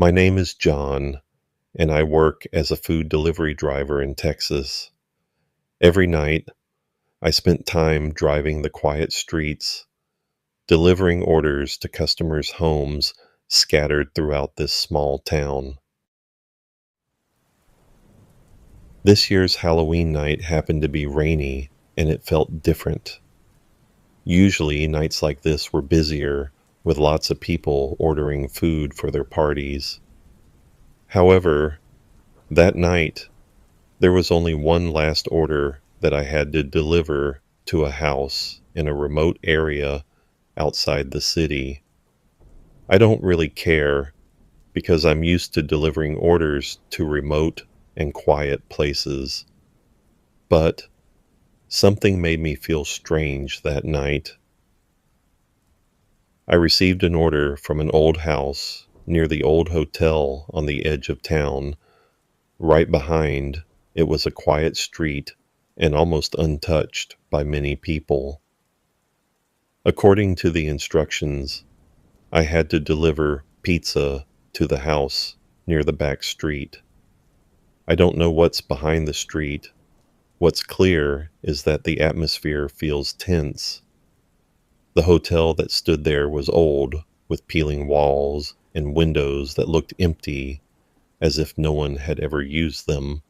My name is John, and I work as a food delivery driver in Texas. Every night, I spent time driving the quiet streets, delivering orders to customers' homes scattered throughout this small town. This year's Halloween night happened to be rainy, and it felt different. Usually, nights like this were busier, with lots of people ordering food for their parties. However, that night, there was only one last order that I had to deliver to a house in a remote area outside the city. I don't really care because I'm used to delivering orders to remote and quiet places. But something made me feel strange that night. I received an order from an old house near the old hotel on the edge of town. Right behind, it was a quiet street and almost untouched by many people. According to the instructions, I had to deliver pizza to the house near the back street. I don't know what's behind the street. What's clear is that the atmosphere feels tense. The hotel that stood there was old, with peeling walls and windows that looked empty, as if no one had ever used them.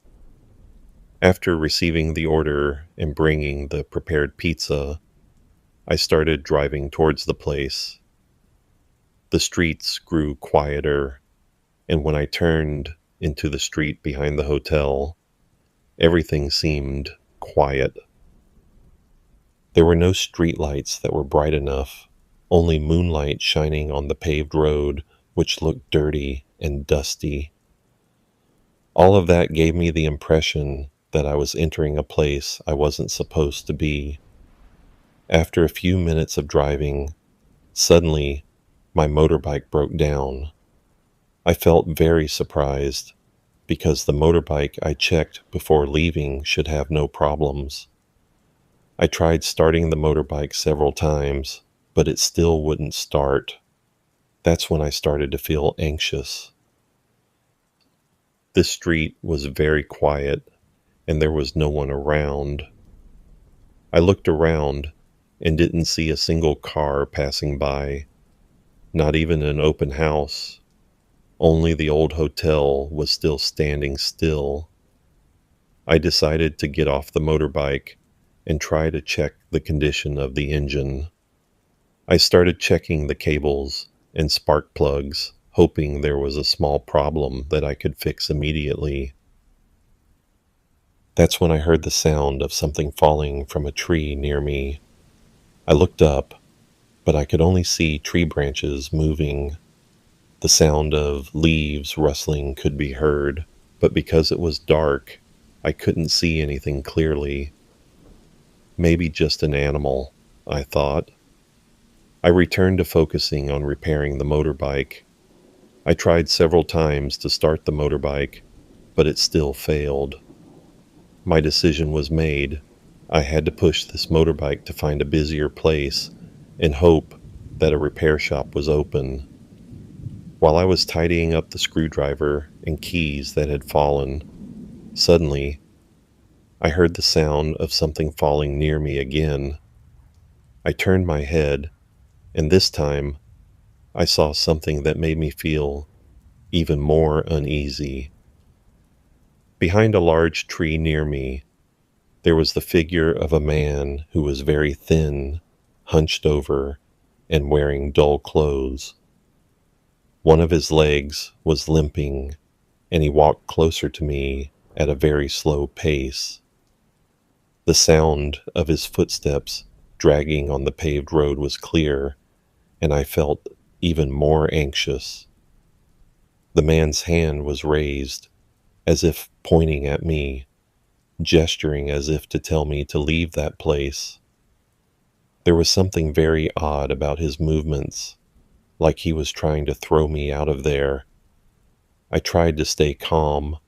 After receiving the order and bringing the prepared pizza, I started driving towards the place. The streets grew quieter, and when I turned into the street behind the hotel, everything seemed quiet. There were no streetlights that were bright enough, only moonlight shining on the paved road, which looked dirty and dusty. All of that gave me the impression that I was entering a place I wasn't supposed to be. After a few minutes of driving, suddenly my motorbike broke down. I felt very surprised because the motorbike I checked before leaving should have no problems. I tried starting the motorbike several times, but it still wouldn't start. That's when I started to feel anxious. This street was very quiet, and there was no one around. I looked around and didn't see a single car passing by, not even an open house. Only the old hotel was still standing still. I decided to get off the motorbike and try to check the condition of the engine. I started checking the cables and spark plugs, hoping there was a small problem that I could fix immediately. That's when I heard the sound of something falling from a tree near me. I looked up, but I could only see tree branches moving. The sound of leaves rustling could be heard, but because it was dark, I couldn't see anything clearly. Maybe just an animal, I thought. I returned to focusing on repairing the motorbike. I tried several times to start the motorbike, but it still failed. My decision was made. I had to push this motorbike to find a busier place and hope that a repair shop was open. While I was tidying up the screwdriver and keys that had fallen, suddenly I heard the sound of something falling near me again. I turned my head, and this time I saw something that made me feel even more uneasy. Behind a large tree near me, there was the figure of a man who was very thin, hunched over, and wearing dull clothes. One of his legs was limping, and he walked closer to me at a very slow pace. The sound of his footsteps dragging on the paved road was clear, and I felt even more anxious. The man's hand was raised, as if pointing at me, gesturing as if to tell me to leave that place. There was something very odd about his movements, like he was trying to throw me out of there. I tried to stay calm,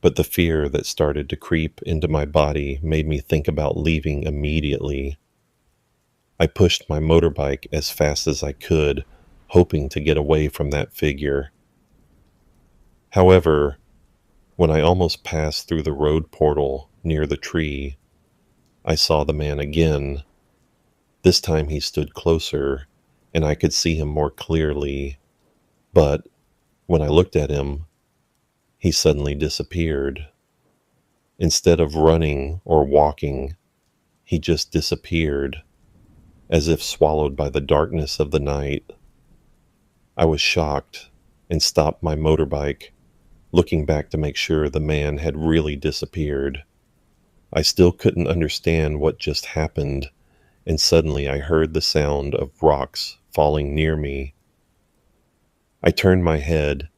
but the fear that started to creep into my body made me think about leaving immediately. I pushed my motorbike as fast as I could, hoping to get away from that figure. However, when I almost passed through the road portal near the tree, I saw the man again. This time he stood closer, and I could see him more clearly, but when I looked at him, he suddenly disappeared. Instead of running or walking, he just disappeared, as if swallowed by the darkness of the night. I was shocked and stopped my motorbike, looking back to make sure the man had really disappeared. I still couldn't understand what just happened, and suddenly I heard the sound of rocks falling near me. I turned my head,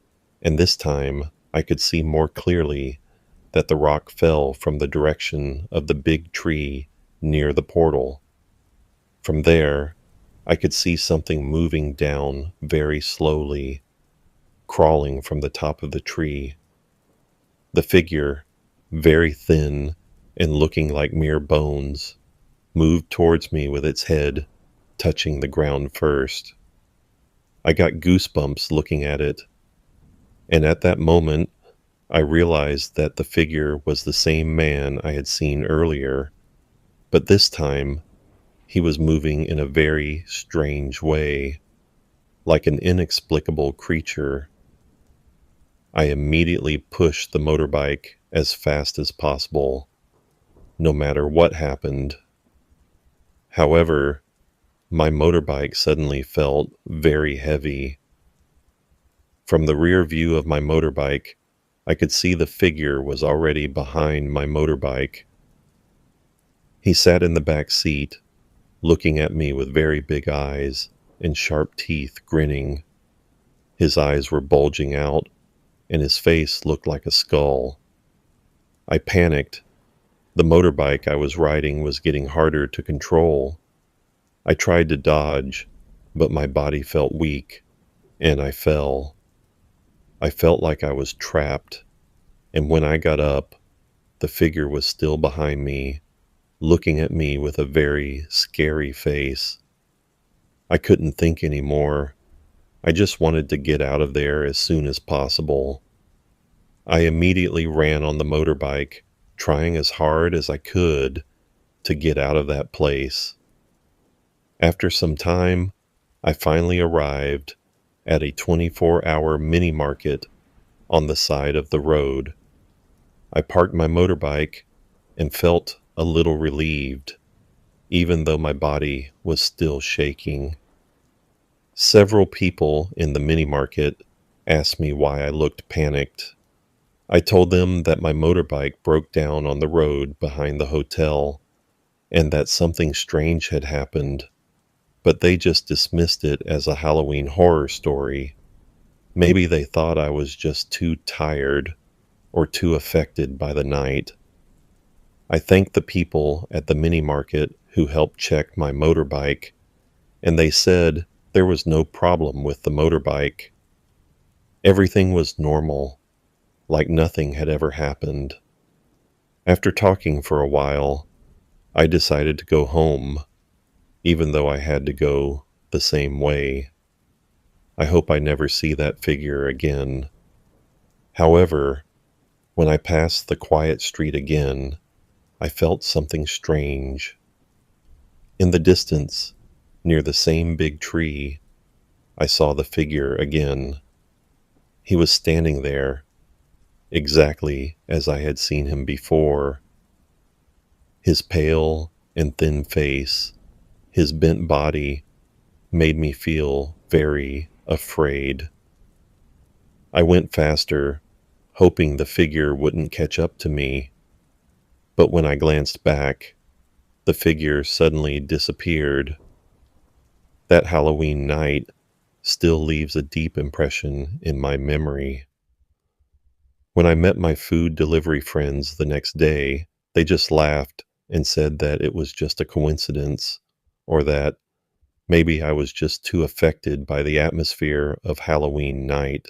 and this time I could see more clearly that the rock fell from the direction of the big tree near the portal. From there, I could see something moving down very slowly, crawling from the top of the tree. The figure, very thin and looking like mere bones, moved towards me with its head touching the ground first. I got goosebumps looking at it, and at that moment, I realized that the figure was the same man I had seen earlier, but this time he was moving in a very strange way, like an inexplicable creature. I immediately pushed the motorbike as fast as possible, no matter what happened. However, my motorbike suddenly felt very heavy. From the rear view of my motorbike, I could see the figure was already behind my motorbike. He sat in the back seat, looking at me with very big eyes and sharp teeth, grinning. His eyes were bulging out, and his face looked like a skull. I panicked. The motorbike I was riding was getting harder to control. I tried to dodge, but my body felt weak, and I fell. I felt like I was trapped, and when I got up, the figure was still behind me, looking at me with a very scary face. I couldn't think anymore. I just wanted to get out of there as soon as possible. I immediately ran on the motorbike, trying as hard as I could to get out of that place. After some time, I finally arrived at a 24-hour mini market on the side of the road. I parked my motorbike and felt a little relieved, even though my body was still shaking. Several people in the mini market asked me why I looked panicked. I told them that my motorbike broke down on the road behind the hotel and that something strange had happened, but they just dismissed it as a Halloween horror story. Maybe they thought I was just too tired or too affected by the night. I thanked the people at the mini market who helped check my motorbike, and they said there was no problem with the motorbike. Everything was normal, like nothing had ever happened. After talking for a while, I decided to go home, even though I had to go the same way. I hope I never see that figure again. However, when I passed the quiet street again, I felt something strange. In the distance, near the same big tree, I saw the figure again. He was standing there, exactly as I had seen him before. His pale and thin face, his bent body, made me feel very afraid. I went faster, hoping the figure wouldn't catch up to me. But when I glanced back, the figure suddenly disappeared. That Halloween night still leaves a deep impression in my memory. When I met my food delivery friends the next day, they just laughed and said that it was just a coincidence, or that maybe I was just too affected by the atmosphere of Halloween night.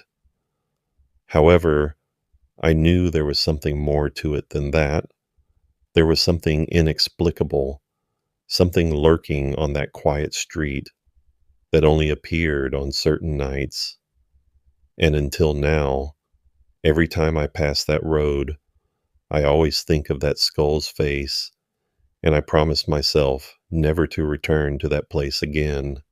However, I knew there was something more to it than that. There was something inexplicable, something lurking on that quiet street that only appeared on certain nights. And until now, Every time I pass that road, I always think of that skull's face, and I promise myself never to return to that place again.